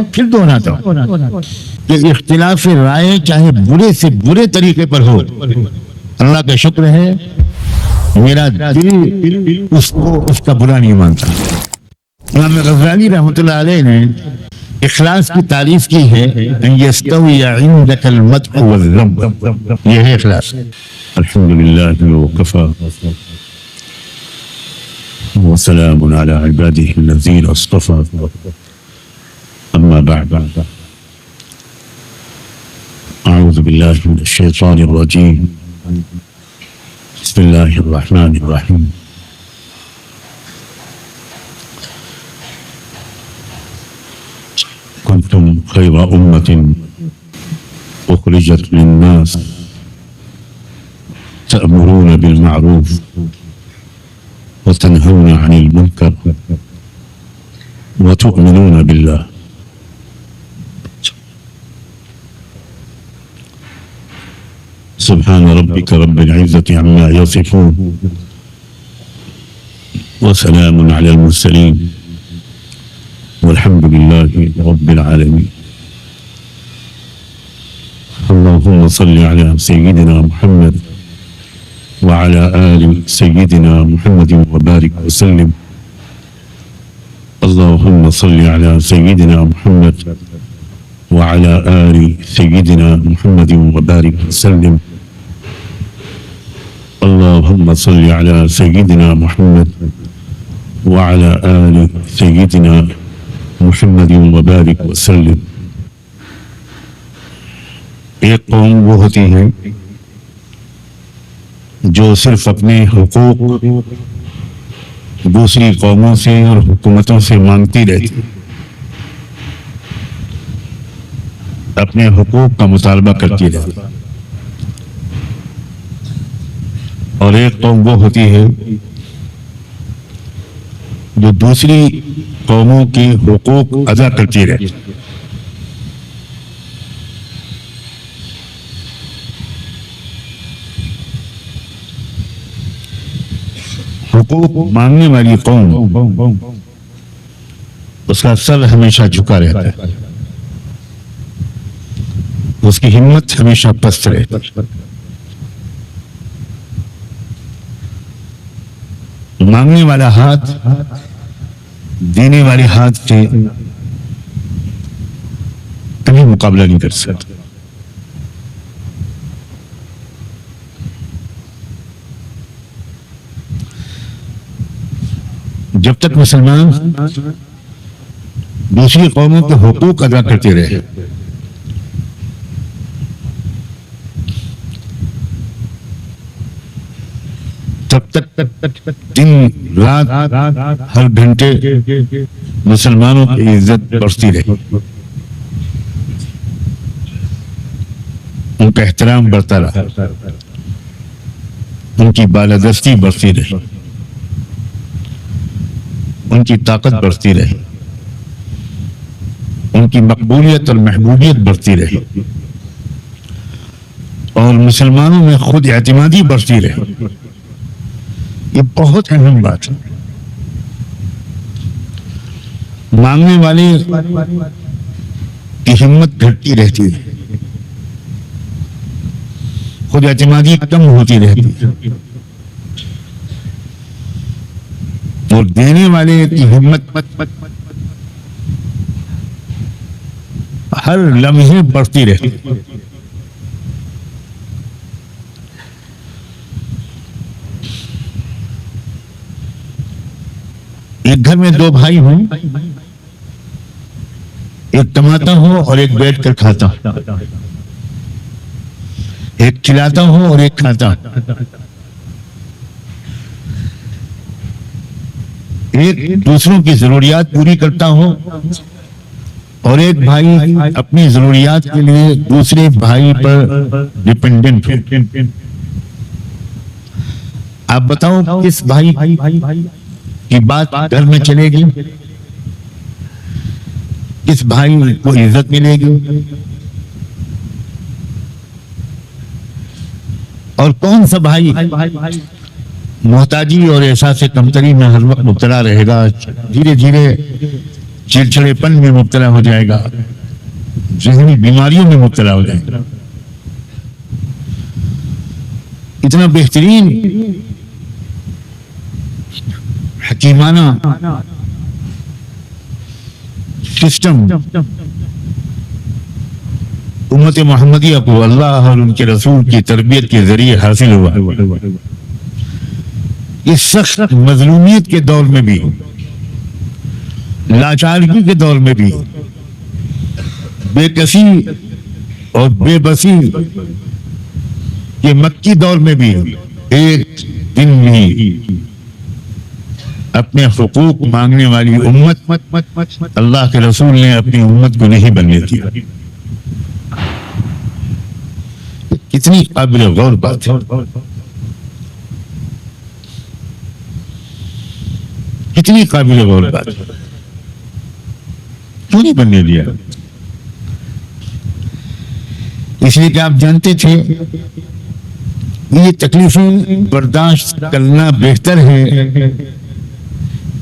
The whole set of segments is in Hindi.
फिर दोहराता हूं कि इख्तिलाफ राय चाहे बुरे से बुरे तरीके पर हो, अल्लाह का शुक्र है मेरा दिल उसको उसका बुरा नहीं मानता। इमाम गज़ाली रहमतुल्लाह अलैह ने इखलास की तारीफ की है, यस्तवी इंदकल मद्ह वज़्ज़म, यह है इखलास। अल्हम्दुलिल्लाह वकफ़ा व सलामुन अला इबादिही अल्लज़ीना इस्तफ़ा, अम्मा बअद, अऊज़ु बिल्लाहि मिनश शैतानिर रजीम, बिस्मिल्लाहिर रहमानिर रहीम। कुंतुम खैरा उम्मतिन उखरिजत लिन्नास तअमुरून बिल मारूफ व तनहौना अनिल मुनकर व तुअमिनून बिल्लाह। सुब्हान रब्बिक रब्बिल इज़्ज़ति अम्मा यसिफून व सलामुन अलल मुरसलीन वल्हम्दुलिल्लाहि रब्बिल आलमीन। अल्लाहुम्मा सल्लि अला सय्यिदिना मुहम्मद व अला आलि सय्यिदिना मुहम्मद व बारिक व सल्लिम। अल्लाहुम्मा सल्लि अला सय्यिदिना मुहम्मद व अला आलि सय्यिदिना मुहम्मद व बारिक व सल्लिम। अल्लाहुम्मा सल्लि अला सय्यिदिना मुहम्मद व अला आलि सय्यिदिना मुहम्मद व बारिक व सल्लिम। एक कौम वो होती है जो सिर्फ अपने हुकूक दूसरी कौमों से और हुकूमतों से मांगती रहती, अपने हुकूक का मुतालबा करती रहती। और एक कौम वो होती है जो दूसरी कौमों के हुकूक अदा करती रहती। हुकूक मांगने वाली कौम, उसका सर हमेशा झुका रहता है, उसकी हिम्मत हमेशा पस्त रहती है। मांगने वाला हाथ देने वाले हाथ से कभी मुकाबला नहीं कर सकता। जब तक मुसलमान दूसरी कौमों के हुकूक अदा करते रहे, तब तक दिन रात हर घंटे मुसलमानों की इज्जत बढ़ती रही, उनका एहतराम बढ़ता रहा, उनकी बालादस्ती बढ़ती रही, उनकी ताकत बढ़ती रही, उनकी मकबूलियत और महबूबियत बढ़ती रही, और मुसलमानों में खुद एतमादी बढ़ती रही। ये बहुत अहम बात है। मांगने वाले की हिम्मत घटती रहती है, खुद एतमादी कम होती रहती है, और देने वाले की हिम्मत हर लम्हे बढ़ती रहती है। एक घर में दो भाई हों, एक कमाता हो और एक बैठ कर खाता हो, एक खिलाता हो और एक खाता हो, एक दूसरों की जरूरियात पूरी करता हो और एक भाई अपनी जरूरियात के लिए दूसरे भाई पर डिपेंडेंट हो। आप बताओ किस भाई की बात घर में चलेगी, किस भाई को इज्जत मिलेगी, और कौन सा भाई मोहताजी और एहसास कमतरी में हर वक्त मुब्तला रहेगा, धीरे धीरे चिड़चिड़ेपन में मुब्तला हो जाएगा, ज़हनी बीमारियों में मुब्तला हो जाएगा। इतना बेहतरीन हकीमाना सिस्टम उम्मत मोहम्मदिया को अल्लाह और उनके रसूल की तरबियत के जरिए हासिल हुआ। इस सख्त मजलूमियत के दौर में भी, लाचारगी के दौर में भी, बेकसी और बेबसी के मक्की दौर में भी एक दिन भी अपने हुकूक मांगने वाली उम्मत अल्लाह के रसूल ने अपनी उम्मत को नहीं बनने दिया। कितनी काबिल गौर बात है, कितनी काबिल गौर बात है। क्यों नहीं बनने दिया? इसलिए कि आप जानते थे ये तकलीफें बर्दाश्त करना बेहतर है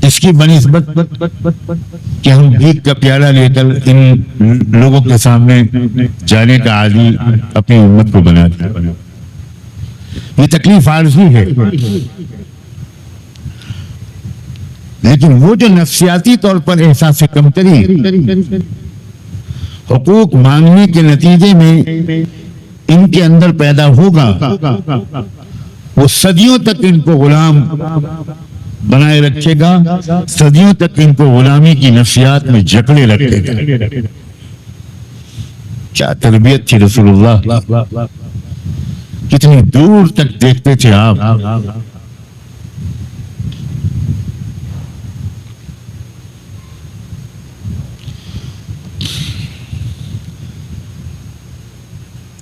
इसकी बनिस्बत कि हम भीख का प्याला लेकर इन लोगों के सामने जाने का आदी अपनी उम्मत को बना दिया। ये तकलीफ आरज़ी है, लेकिन वो जो नफ्सियाती तौर पर एहसास कमतरी हुकूक मांगने के नतीजे में इनके अंदर पैदा होगा, वो सदियों तक इनको गुलाम बनाए रखेगा, सदियों तक इनको गुलामी की नफ्सियात में जकड़े रखेगा। क्या तरबियत थी रसूलुल्लाह, कितनी दूर तक देखते थे आप।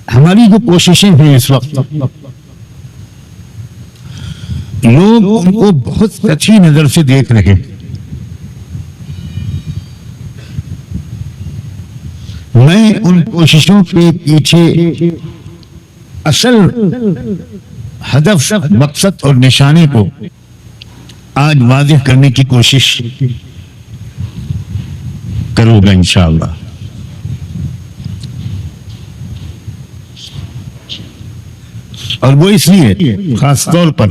हमारी जो कोशिशें हैं इस वक्त, लोग उनको बहुत अच्छी नजर से देख रहे हैं। मैं उन कोशिशों के पीछे असल हदफ, मकसद और निशाने को आज वाज़ेह करने की कोशिश करूंगा इंशाअल्लाह। और वो इसलिए खास तौर पर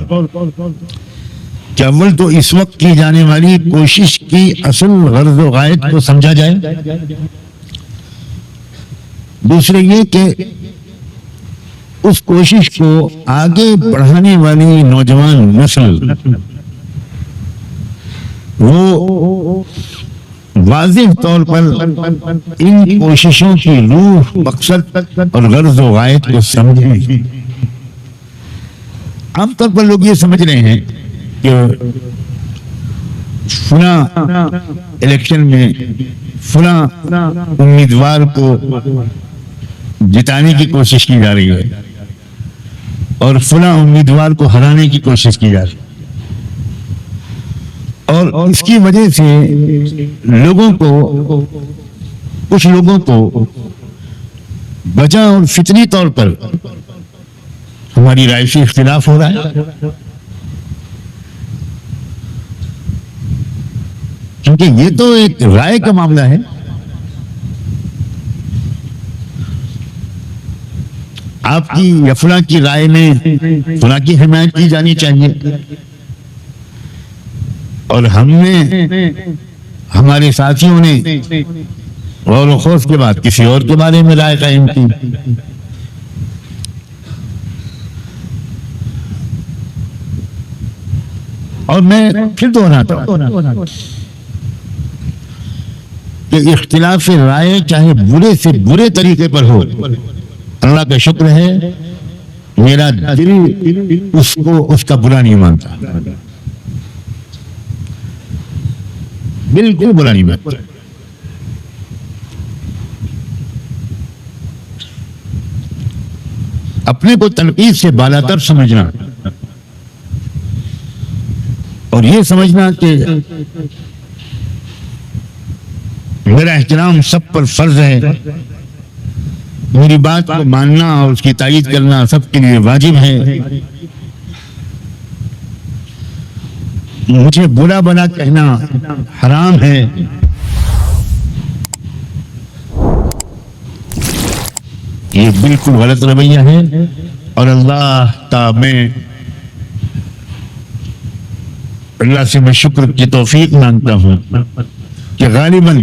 कि अव्वल तो इस वक्त की जाने वाली कोशिश की असल गर्ज व गायत को समझा जाए, दूसरे ये कि उस कोशिश को आगे बढ़ाने वाली नौजवान नस्ल वो वाज़ेह तौर पर इन कोशिशों की रूह, मकसद और गर्ज व गायत को समझे। आमतौर पर लोग ये समझ रहे हैं कि फुला इलेक्शन में फुला उम्मीदवार को जिताने की कोशिश की जा रही है और फुला उम्मीदवार को हराने की कोशिश की जा रही है, और इसकी वजह से लोगों को, कुछ लोगों को वजह और फितरी तौर पर हमारी राय से इख्तिलाफ हो रहा है, क्योंकि ये तो एक राय का मामला है। आपकी या फुला की राय में फुला की हिमायत की जानी चाहिए, और हमने, हमारे साथियों ने गौर व खौफ के बाद किसी और के बारे में राय कायम की। और मैं फिर दोहराता हूं कि इख्तिलाफ राय चाहे बुरे से बुरे तरीके पर हो, अल्लाह का शुक्र है मेरा दिल उसको, उसका बुरा नहीं मानता, बिल्कुल बुरा नहीं मानता। अपने को तनकीद से बालातर समझना और ये समझना कि मेरा एहतराम सब पर फर्ज है, मेरी बात को मानना और उसकी तायीद करना सबके लिए वाजिब है, मुझे बुरा भला कहना हराम है, ये बिल्कुल गलत रवैया है। और अल्लाह से मैं शुक्र की तौफीक मांगता हूँ कि गालिबन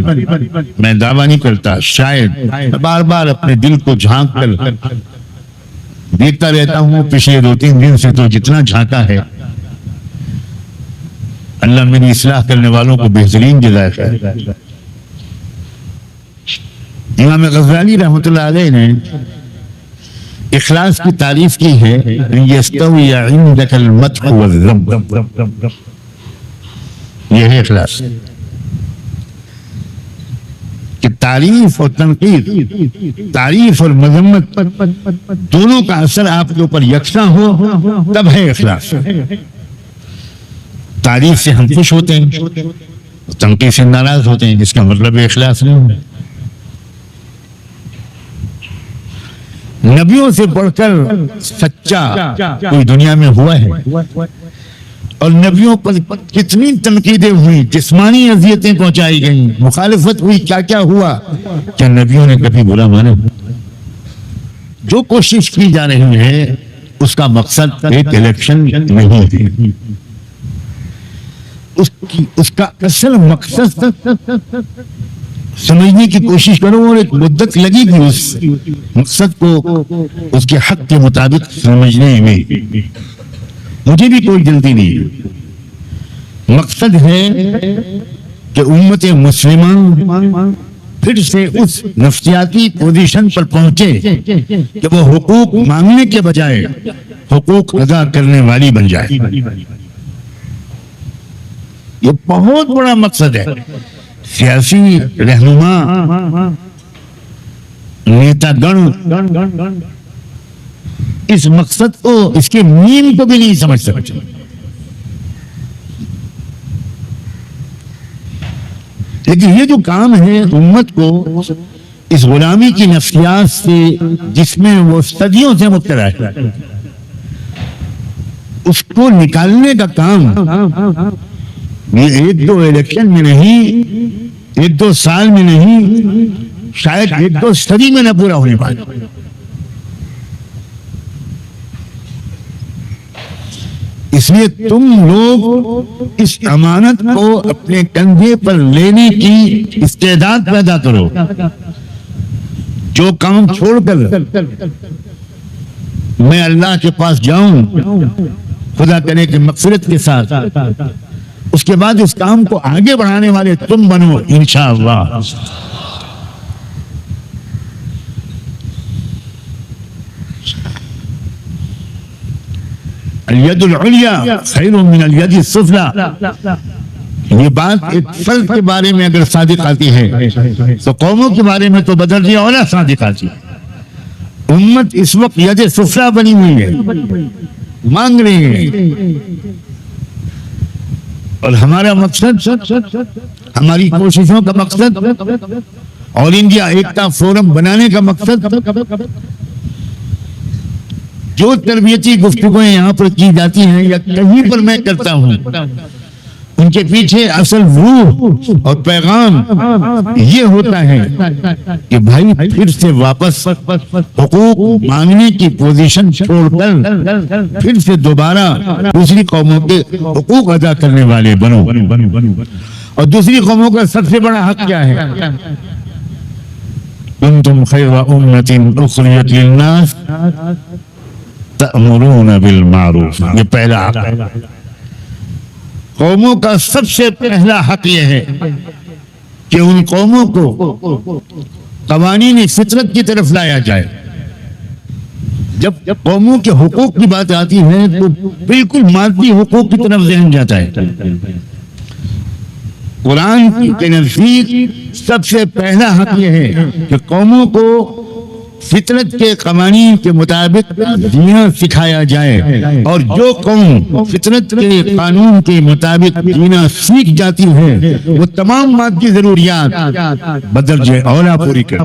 मैं दावा नहीं करता, शायद बार बार अपने दिल को झांक कर देखता रहता हूँ। पिछले 2-3 दिन से तो जितना झांका है, अल्लाह मेरी इस्लाह करने वालों को बेहतरीन जज़ा है। इमाम गज़ाली रहमतुल्लाह अलैह ने इखलास की तारीफ की है, यस्तवी इंदकल मद्ह वज़्ज़म, यह है इखलास कि तारीफ और तनकीद, तारीफ और मजम्मत दोनों का असर आपके ऊपर यकसा हो, तब है इखलास। तारीफ से हम खुश होते हैं, तनकीद से नाराज होते हैं, इसका मतलब इखलास नहीं है। नबियों से बढ़कर सच्चा कोई दुनिया में हुआ है? और नबियों पर कितनी तनकीदें हुई, जिस्मानी अजियतें पहुंचाई गई, मुखालिफत हुई, क्या क्या हुआ, क्या नबियों ने कभी बुरा माना? जो कोशिश की जा रही है उसका मकसद एक इलेक्शन नहीं है, उसका असल मकसद समझने की कोशिश करो और एक मुद्दत लगेगी उस मकसद को उसके हक के मुताबिक समझने में। मुझे भी कोई जल्दी नहीं है। मकसद है कि उम्मत मुस्लिमा फिर से उस नफ्सियाती पोजीशन पर पहुंचे कि वो हुकूक मांगने के बजाय हुकूक अदा करने वाली बन जाए। ये बहुत बड़ा मकसद है। सियासी रहनुमा, नेतागण इस मकसद को, इसके मीम को भी नहीं समझ सकते। लेकिन ये जो काम है उम्मत को इस गुलामी की नफ्सियात से, जिसमें वो सदियों से मुब्तला है, उसको निकालने का काम ये 1-2 इलेक्शन में नहीं, 1-2 साल में नहीं, शायद 1-2 सदी में न पूरा होने पाए। इसलिए तुम लोग इस अमानत को अपने कंधे पर लेने की इस्तेदाद पैदा करो। जो काम छोड़कर मैं अल्लाह के पास जाऊं खुदा करे कि मग़फ़िरत के साथ, उसके बाद इस काम को आगे बढ़ाने वाले तुम बनो इंशाअल्लाह। अल-यदुल उलिया खैरुम मिनल यदिस सुफ़ला। ये बात एक फर्द के बारे में अगर सादिक आती है तो कौमों के बारे में तो बदरजे औला सादिक आती है। उम्मत इस वक्त यद सुफ़ला बनी हुई है, मांग रही है, और हमारा मकसद, हमारी कोशिशों का मकसद, ऑल इंडिया एकता फोरम बनाने का मकसद, जो तरबियती गुफ्तगूएं यहाँ पर की जाती हैं या कहीं पर मैं करता हूँ, उनके पीछे असल रूह और पैगाम ये होता है कि भाई फिर से वापस हुकूक मांगने की पोजीशन छोड़कर फिर से दोबारा दूसरी कौमों के हुकूक अदा करने वाले बनो। और दूसरी कौमों का सबसे बड़ा हक क्या है? कुंतुम खैरा उम्मतिन उखरिजत लिन्नास तअमुरूना बिल मारूफ। ये पहला हक है। कौमों का सबसे पहला हक यह है कि उन कौमों को कवानीन फितरत की तरफ लाया जाए। जब कौमों के हुकूक की बात आती है तो बिल्कुल मादी हुकूक की तरफ ज़हन जाता है। कुरान के नज़दीक सबसे पहला हक यह है कि कौमों को फितरत के कवानीन के मुताबिक जीना सिखाया जाए, और जो कौम फितरत के कानून के मुताबिक जीना सीख जाती है वो तमाम मादी जरूरियात बदरजे औला पूरी कर।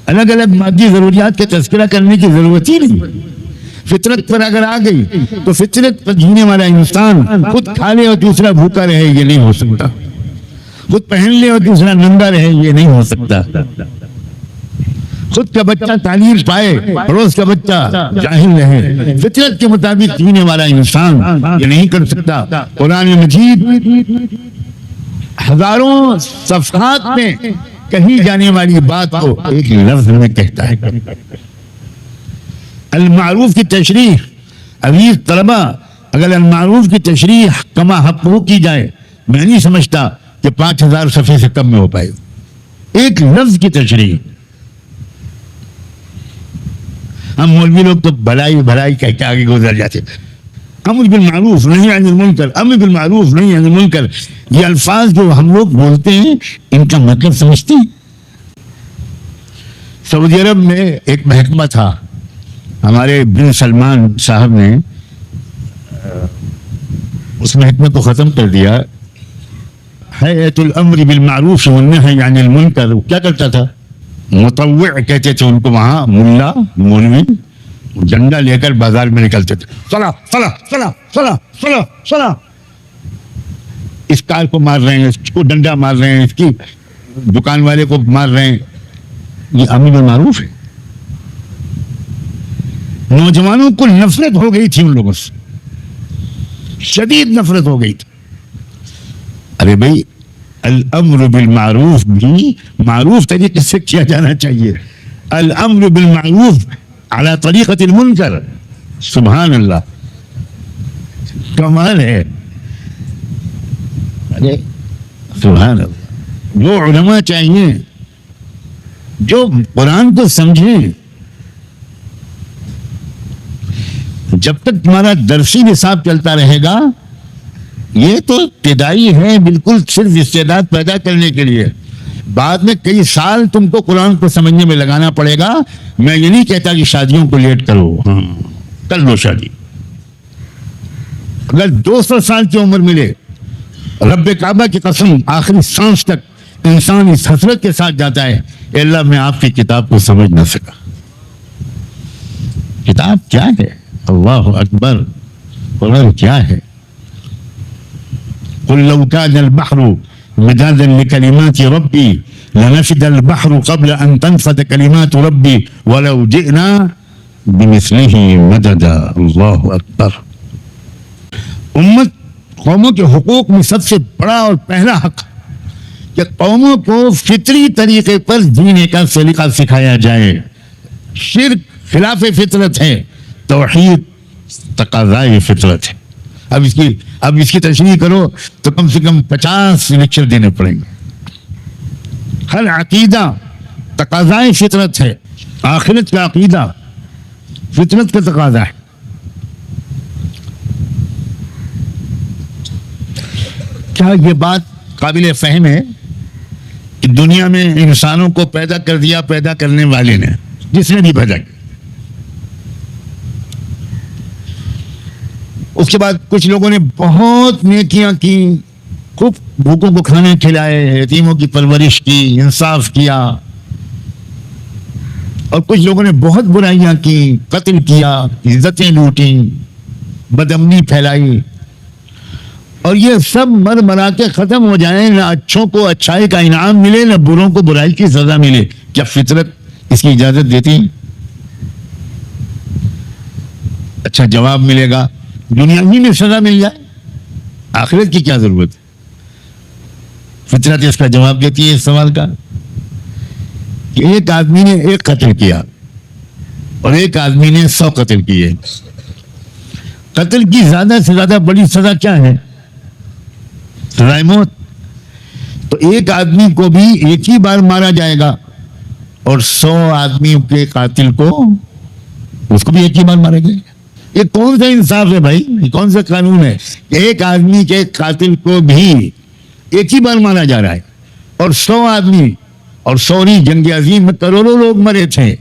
अलग अलग मादी जरूरियात के तज़किरा करने की जरूरत ही नहीं। फितरत पर अगर आ गई तो फितरत पर जीने वाला इंसान खुद खा ले और दूसरा भूखा रहे, ये नहीं हो सकता। खुद पहन ले और दूसरा नंगा रहे, ये नहीं हो सकता। खुद का बच्चा तालीम पाए, पड़ोस का बच्चा जाहिल रहे, फितरत के मुताबिक जीने वाला इंसान ये नहीं कर सकता। कुरान मजीद हजारों सफ़हात में कही जाने वाली बात को एक लफ्ज में कहता है। अल मारूफ की तशरीह, अजीज तलबा, अगर अल मारूफ की तशरीह कमा हक़ की जाए, मैं नहीं समझता कि 5000 सफ़े से कम में हो पाए। एक लफ्ज की तशरीह। हम मौलवी लोग तो भलाई भलाई कह के आगे गुजर जाते। अम्र बिल मारूफ नहीं अनिल मुनकर, अम्र बिल मारूफ नहीं अनिल मुनकर, ये अल्फाज जो हम लोग बोलते हैं इनका मतलब समझते हैं? सऊदी अरब में एक महकमा था, हमारे बिन सलमान साहब ने उस महकमे को खत्म कर दिया। हयतुल अम्र बिल मारूफ व नही अनिल मुनकर क्या करता था? मुतव्वि कहते थे उनको, वहां मुल्ला मौलवी झंडा लेकर बाजार में निकलते थे, सला सला सला सला सला सला, इस कार को मार रहे हैं, इसको डंडा मार रहे हैं, इसकी दुकान वाले को मार रहे हैं। ये अम्र बिल मारूफ है। नौजवानों को नफरत हो गई थी उन लोगों से, शदीद नफरत हो गई थी। अरे भाई, अल अम्र बिल मारूफ भी मारूफ तरीके से किया जाना चाहिए। अल अम्र बिल मारूफ अला तरीक़तिल मुनकर, सुभान अल्लाह, कमाल है। अरे सुभान अल्लाह, जो उलमा चाहिए जो कुरान को समझें। जब तक तुम्हारा दरसी निसाब चलता रहेगा, ये तो इब्तिदाई है, बिल्कुल सिर्फ इस्तेदाद पैदा करने के लिए। बाद में कई साल तुमको कुरान को समझने में लगाना पड़ेगा। मैं ये नहीं कहता कि शादियों को लेट करो, कर लो शादी। अगर 200 साल की उम्र मिले, रब्बे काबा की कसम, आखिरी सांस तक इंसान इस हसरत के साथ जाता है, अल्लाह मैं आपकी किताब को समझ ना सका। किताब क्या है? अल्लाह अकबर, कुरान क्या है? कुल लौ कानल बहरु मिदादन लिकलिमाति रब्बी लनफिदल बहरु क़ब्ल अन तनफद कलिमातु रब्बी वलौ जिअना बिमिस्लिही मददा। अल्लाहु अकबर। उम्मत कौमों के हुकूक में सबसे बड़ा और पहला हक कि कौमों को फितरी तरीके पर जीने का सलीका सिखाया जाए। शिर्क खिलाफ फितरत है, तौहीद तकाज़ाए फितरत है। अब इसकी तशरीह करो तो कम से कम 50 लेक्चर देने पड़ेंगे। हर अकीदा तकाज़ाए फितरत है, आखिरत का अकीदा फितरत का तकाज़ा है। क्या ये बात काबिल फ़हम है कि दुनिया में इंसानों को पैदा कर दिया पैदा करने वाले ने, जिसने भी पैदा किया। उसके बाद कुछ लोगों ने बहुत नेकियां की, खूब भूखों को खाने खिलाए, यतीमों की परवरिश की, इंसाफ किया। और कुछ लोगों ने बहुत बुराइयां की, कत्ल किया, इज्जतें लूटी, बदअमनी फैलाई। और ये सब मर मरा के खत्म हो जाए, ना अच्छों को अच्छाई का इनाम मिले, ना बुरों को बुराई की सजा मिले। क्या फितरत इसकी इजाजत देती? अच्छा जवाब मिलेगा, दुनिया ही में सजा मिल जाए, आखिरत की क्या जरूरत है? फितरत इसका जवाब देती है इस सवाल का कि एक आदमी ने एक कत्ल किया और एक आदमी ने 100 कत्ल किए। कत्ल की ज्यादा से ज्यादा बड़ी सजा क्या है? सजाए मौत। तो एक आदमी को भी एक ही बार मारा जाएगा और 100 आदमियों के कातिल को, उसको भी एक ही बार मारा जाएगा। ये कौन सा इंसाफ है भाई? ये कौन सा कानून है? एक आदमी के कातिल को भी एक ही बार मारा जा रहा है और 100 आदमी, और 100 नहीं, जंग अजीम में करोड़ों लोग मरे थे,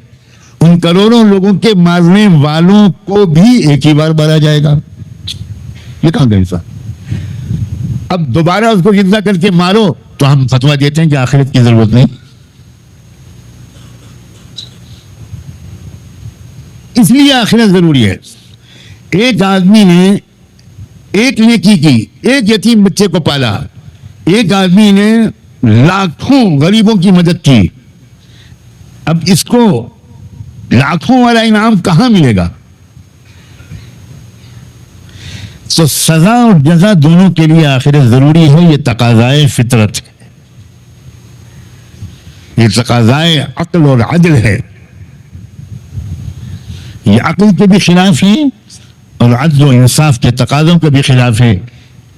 उन करोड़ों लोगों के मारने वालों को भी एक ही बार मारा जाएगा। ये कहां गया इंसान? अब दोबारा उसको जिंदा करके मारो तो हम फतवा देते हैं कि आखिरत की जरूरत नहीं। इसलिए आखिरत जरूरी है। एक आदमी ने एक नेकी की, एक यतीम बच्चे को पाला, एक आदमी ने लाखों गरीबों की मदद की, अब इसको लाखों वाला इनाम कहां मिलेगा? तो सजा और जजा दोनों के लिए आखिर जरूरी है। ये तकाज़ाए फितरत है, ये तकाज़ाए अक्ल और अदल है। ये अक्ल के भी खिलाफ है और अदल और इंसाफ के तकाज़ों के भी खिलाफ है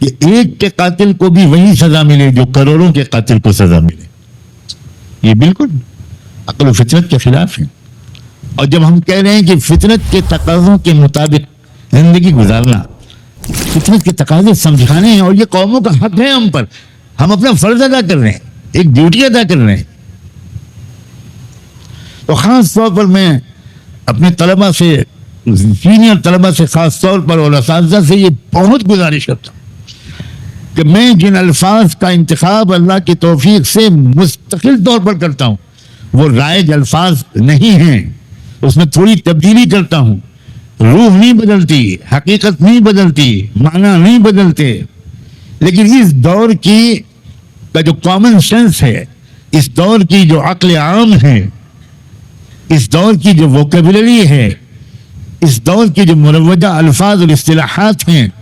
कि एक के कातिल को भी वही सजा मिले जो करोड़ों के कातिल को सजा मिले। ये बिल्कुल अक्ल और फितरत के खिलाफ है। और जब हम कह रहे हैं कि फितरत के तकाज़ों के मुताबिक जिंदगी गुजारना, फितरत के तकाज़े समझाने हैं और ये कौमों का हक है हम पर। हम अपना फर्ज अदा कर रहे हैं, एक ड्यूटी अदा कर रहे हैं। तो खास तौर पर मैं अपने तलबा से, सीनियर तलबा से खास तौर पर और असातिज़ा से ये बहुत गुजारिश करता हूँ कि मैं जिन अल्फाज का इंतखाब अल्लाह की तौफीक से मुस्तकिल तौर पर करता हूँ वो राइज अल्फाज नहीं हैं, उसमें थोड़ी तब्दीली करता हूँ। रूह नहीं बदलती, हकीकत नहीं बदलती, माना नहीं बदलते, लेकिन इस दौर की का जो कॉमन सेंस है, इस दौर की जो अक्ल आम है, इस दौर की जो वोकेबुलरी है, इस दौर की जो मुरव्वजा अल्फाज और इस्तिलाहात हैं,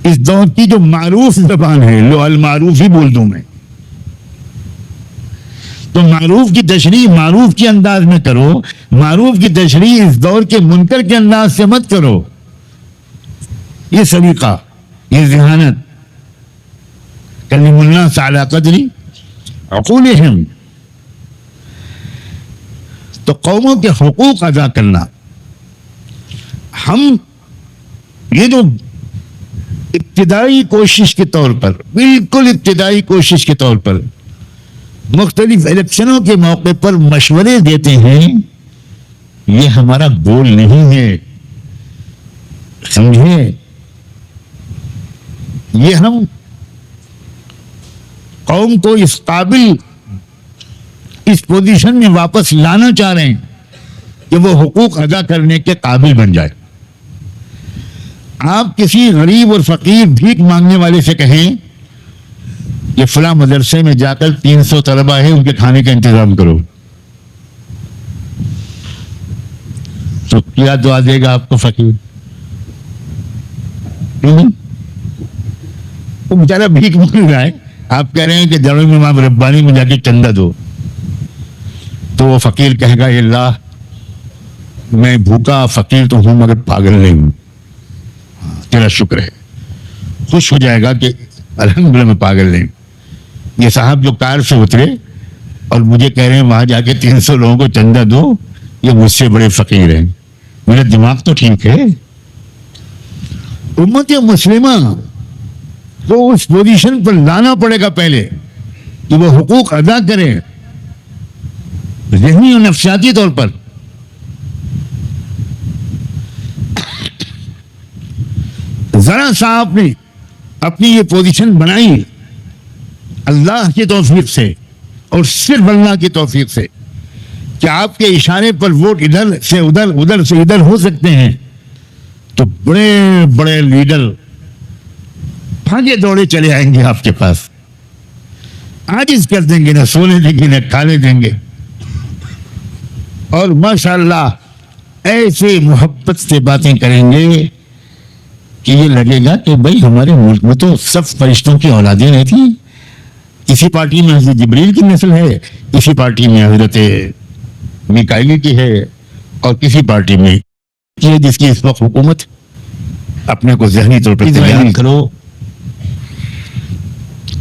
इस दौर की जो मारूफ ज़बान है, लो अल मारूफ ही बोल दूं मैं, तो मारूफ की तशरीह मारूफ के अंदाज में करो। मारूफ की तशरीह इस दौर के मुनकर के अंदाज से मत करो। ये सलीका, ये ज़हानत, कल्लिमुन्ना अला क़द्री अक़ूलिहिम। तो कौमों के हुकूक अदा करना, हम ये जो इब्तिदाई कोशिश के तौर पर, बिल्कुल इब्तिदाई कोशिश के तौर पर मुख्तलिफ इलेक्शनों के मौके पर मशवरे देते हैं, ये हमारा गोल नहीं है, समझे? ये हम कौम को इस काबिल, इस पोजीशन में वापस लाना चाह रहे हैं कि वो हुकूक अदा करने के काबिल बन जाए। आप किसी गरीब और फकीर भीख मांगने वाले से कहें कि फला मदरसे में जाकर 300 तलबा है, उनके खाने का इंतजाम करो, तो क्या दुआ देगा आपको फकीर? वो बेचारा भीख मांग रहा है, आप कह रहे हैं कि दारुल इमाम रब्बानी में जाके चंदा दो, तो वो फकीर कहेगा अल्लाह मैं भूखा फकीर तो हूं मगर पागल नहीं हूं, तेरा शुक्र है। खुश हो जाएगा कि अल्हम्दुलिल्लाह मैं पागल नहीं। ये साहब जो कार से उतरे और मुझे कह रहे हैं वहां जाके 300 लोगों को चंदा दो, ये मुझसे बड़े फकीर हैं। मेरा दिमाग तो ठीक है। उम्मत मुस्लिमा को उस पोजीशन पर लाना पड़ेगा पहले कि वो हुकूक अदा करें, ज़हनी और नफ्सियाती तौर पर। जरा सा आपने अपनी ये पोजीशन बनाई अल्लाह की तौफीक से और सिर्फ अल्लाह की तौफीक से कि आपके इशारे पर वोट इधर से उधर, उधर से इधर हो सकते हैं, तो बड़े बड़े लीडर भागे दौड़े चले आएंगे आपके पास, आजिज कर देंगे, ना सोने देंगे ना खाने देंगे, और माशाअल्लाह ऐसे मोहब्बत से बातें करेंगे कि ये लगेगा कि भाई हमारे मुल्क में तो सब फरिश्तों की औलादें रहती हैं। इसी पार्टी में हज़रत जिब्रील की नस्ल है, इसी पार्टी में हज़रत मिकाईल की है, और किसी पार्टी में की है जिसकी इस वक्त हुकूमत। अपने को ज़हनी तौर पर तैयार करो,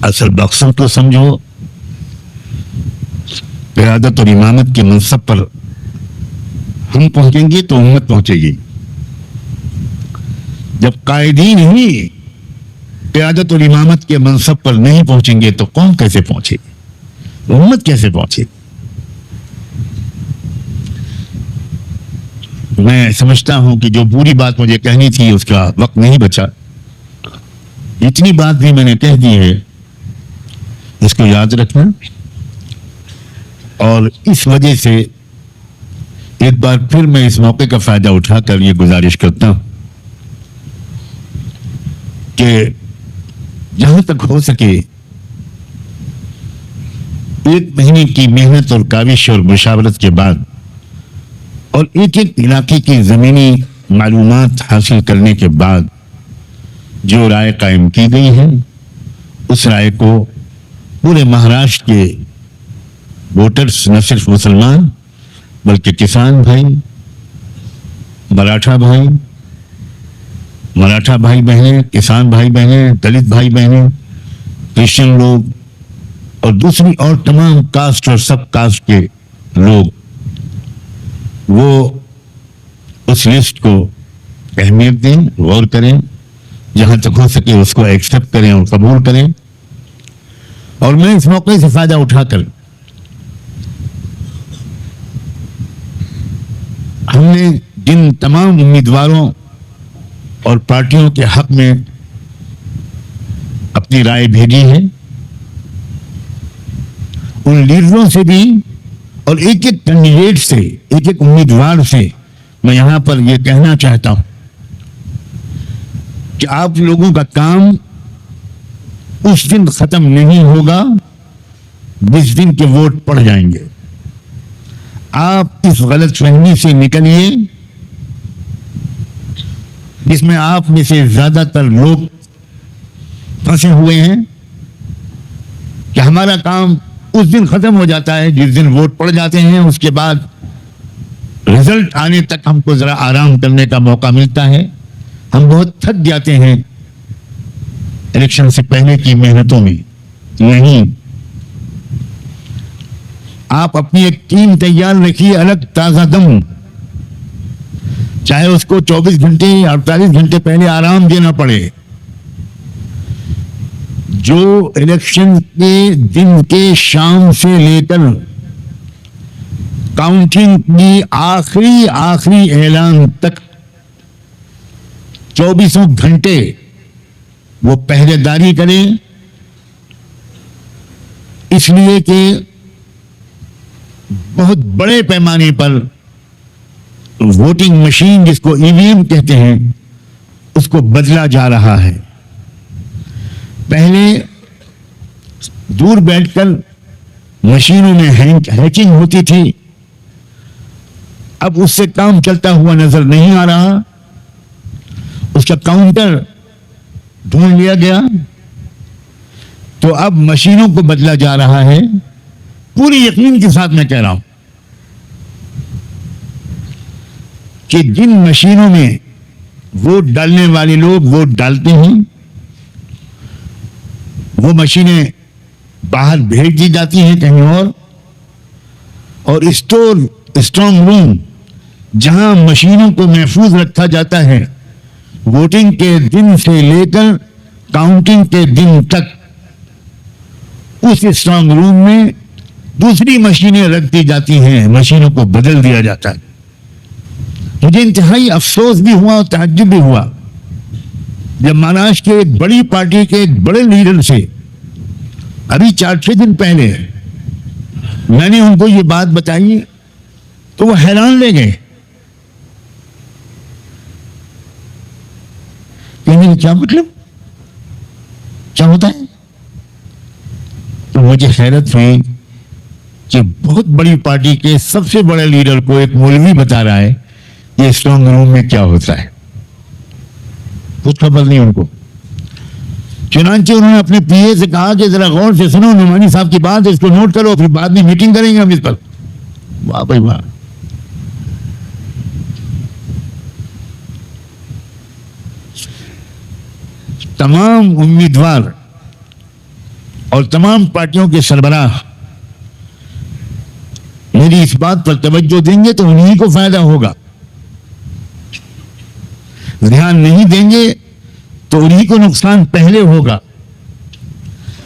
असल मकसद को समझो। क़यादत और इमामत के मनसब पर हम पहुंचेंगे तो उम्मत पहुंचेगी। जब कायदीन ही क़यादत और इमामत के मनसब पर नहीं पहुंचेंगे तो कौम कैसे पहुंचेगी, उम्मत कैसे पहुंचेगी? मैं समझता हूं कि जो पूरी बात मुझे कहनी थी उसका वक्त नहीं बचा। इतनी बात भी मैंने कह दी है, इसको याद रखना। और इस वजह से एक बार फिर मैं इस मौके का फायदा उठाकर ये गुजारिश करता हूं कि जहां तक हो सके एक महीने की मेहनत और काविश और मुशावरत के बाद और एक एक इलाके की जमीनी मालूमात हासिल करने के बाद जो राय कायम की गई है, उस राय को पूरे महाराष्ट्र के वोटर्स, न सिर्फ मुसलमान बल्कि किसान भाई, मराठा भाई बहनें, किसान भाई बहनें, दलित भाई बहनें, क्रिश्चियन लोग और दूसरी और तमाम कास्ट और सब कास्ट के लोग, वो उस लिस्ट को अहमियत दें, गौर करें, जहां तक हो सके उसको एक्सेप्ट करें और कबूल करें। और मैं इस मौके से फायदा उठाकर हमने जिन तमाम उम्मीदवारों और पार्टियों के हक में अपनी राय भेजी है, उन लीडरों से भी और एक एक कैंडिडेट से, एक एक उम्मीदवार से मैं यहां पर यह कहना चाहता हूं कि आप लोगों का काम उस दिन खत्म नहीं होगा जिस दिन के वोट पड़ जाएंगे। आप इस गलतफहमी से निकलिए जिसमें आप में से ज्यादातर लोग फंसे हुए हैं कि हमारा काम उस दिन खत्म हो जाता है जिस दिन वोट पड़ जाते हैं, उसके बाद रिजल्ट आने तक हमको जरा आराम करने का मौका मिलता है। हम बहुत थक जाते हैं इलेक्शन से पहले की मेहनतों में। नहीं, आप अपनी एक टीम तैयार रखिए, अलग ताजा दम, चाहे उसको 24 घंटे 48 घंटे पहले आराम देना पड़े। जो इलेक्शन के दिन के शाम से लेकर काउंटिंग की आखिरी ऐलान तक 24 घंटे वो पहरेदारी करें, इसलिए कि बहुत बड़े पैमाने पर वोटिंग मशीन, जिसको ईवीएम कहते हैं, उसको बदला जा रहा है। पहले दूर बैठकर मशीनों में हैकिंग होती थी, अब उससे काम चलता हुआ नजर नहीं आ रहा। उसका काउंटर ढूंढ लिया गया, तो अब मशीनों को बदला जा रहा है। पूरी यकीन के साथ मैं कह रहा हूं कि जिन मशीनों में वोट डालने वाले लोग वोट डालते हैं, वो मशीनें बाहर भेज दी जाती हैं कहीं और स्ट्रांग रूम जहां मशीनों को महफूज रखा जाता है, वोटिंग के दिन से लेकर काउंटिंग के दिन तक उस स्ट्रांग रूम में दूसरी मशीनें रख दी जाती हैं, मशीनों को बदल दिया जाता है। मुझे इंतहाई अफसोस भी हुआ और ताज्जुब भी हुआ जब महाराष्ट्र के एक बड़ी पार्टी के एक बड़े लीडर से अभी 4-6 दिन पहले मैंने उनको ये बात बताई, तो वो हैरान ले गए। कहने क्या मतलब, क्या होता है? तो मुझे हैरत हुई कि बहुत बड़ी पार्टी के सबसे बड़े लीडर को एक मौलवी बता रहा है ये स्ट्रांग रूम में क्या होता है। कुछ खबर नहीं उनको। चुनांचे उन्होंने अपने पीए से कहा कि जरा गौर से सुनो, नुमानी साहब की बात है, इसको नोट करो, फिर बाद में मीटिंग करेंगे हम इस पर। वाह भाई वाह। तमाम उम्मीदवार और तमाम पार्टियों के सरबराह मेरी इस बात पर तवज्जो देंगे तो उन्हीं को फायदा होगा, ध्यान नहीं देंगे तो उन्हीं को नुकसान पहले होगा।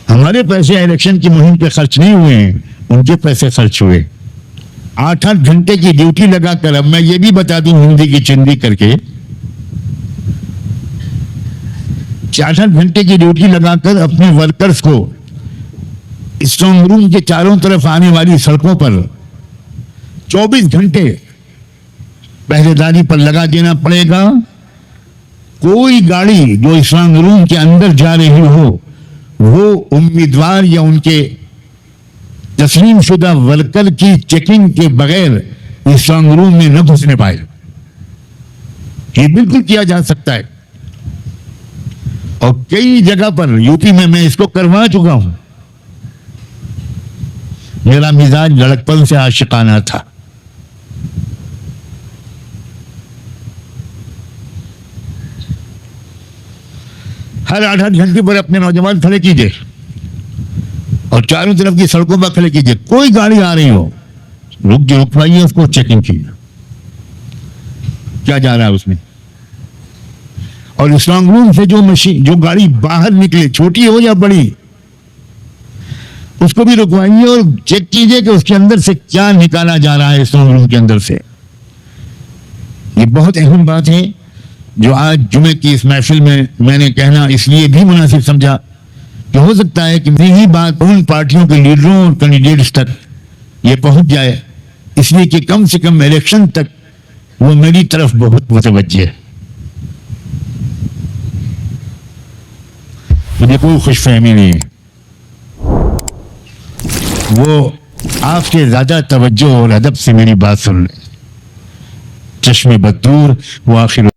हमारे पैसे इलेक्शन की मुहिम पे खर्च नहीं हुए हैं, उनके पैसे खर्च हुए। 8-8 घंटे की ड्यूटी लगाकर, अब मैं ये भी बता दूं हिंदी की चिंदी करके, 8-8 घंटे की ड्यूटी लगाकर अपने वर्कर्स को स्ट्रांग रूम के चारों तरफ आने वाली सड़कों पर 24 घंटे पहरेदारी पर लगा देना पड़ेगा। कोई गाड़ी जो स्ट्रांग रूम के अंदर जा रही हो, वो उम्मीदवार या उनके तस्लीम शुदा वर्कर की चेकिंग के बगैर इस स्ट्रांग रूम में न घुसने पाए। ये बिल्कुल किया जा सकता है और कई जगह पर यूपी में मैं इसको करवा चुका हूं। मेरा मिजाज लड़कपन से आशिकाना था। हर 8-8 घंटे पर अपने नौजवान खड़े कीजिए और चारों तरफ की सड़कों पर खड़े कीजिए। कोई गाड़ी आ रही हो, रुकवाइए, उसको चेकिंग कीजिए क्या जा रहा है उसमें। और स्ट्रांग रूम से जो गाड़ी बाहर निकले, छोटी हो या बड़ी, उसको भी रुकवाइए और चेक कीजिए कि उसके अंदर से क्या निकाला जा रहा है स्ट्रांग रूम के अंदर से। ये बहुत अहम बात है जो आज जुमे की इस महफिल में मैंने कहना इसलिए भी मुनासिब समझा कि हो सकता है कि यही बात उन पार्टियों के लीडरों और कैंडिडेट्स तक ये पहुंच जाए, इसलिए कि कम से कम इलेक्शन तक वो मेरी तरफ बहुत मुतवज्जे है। मुझे कोई खुशफहमी नहीं है, वो आपसे ज्यादा तवज्जो और अदब से मेरी बात सुन ले। चश्मे बदूर वो आखिर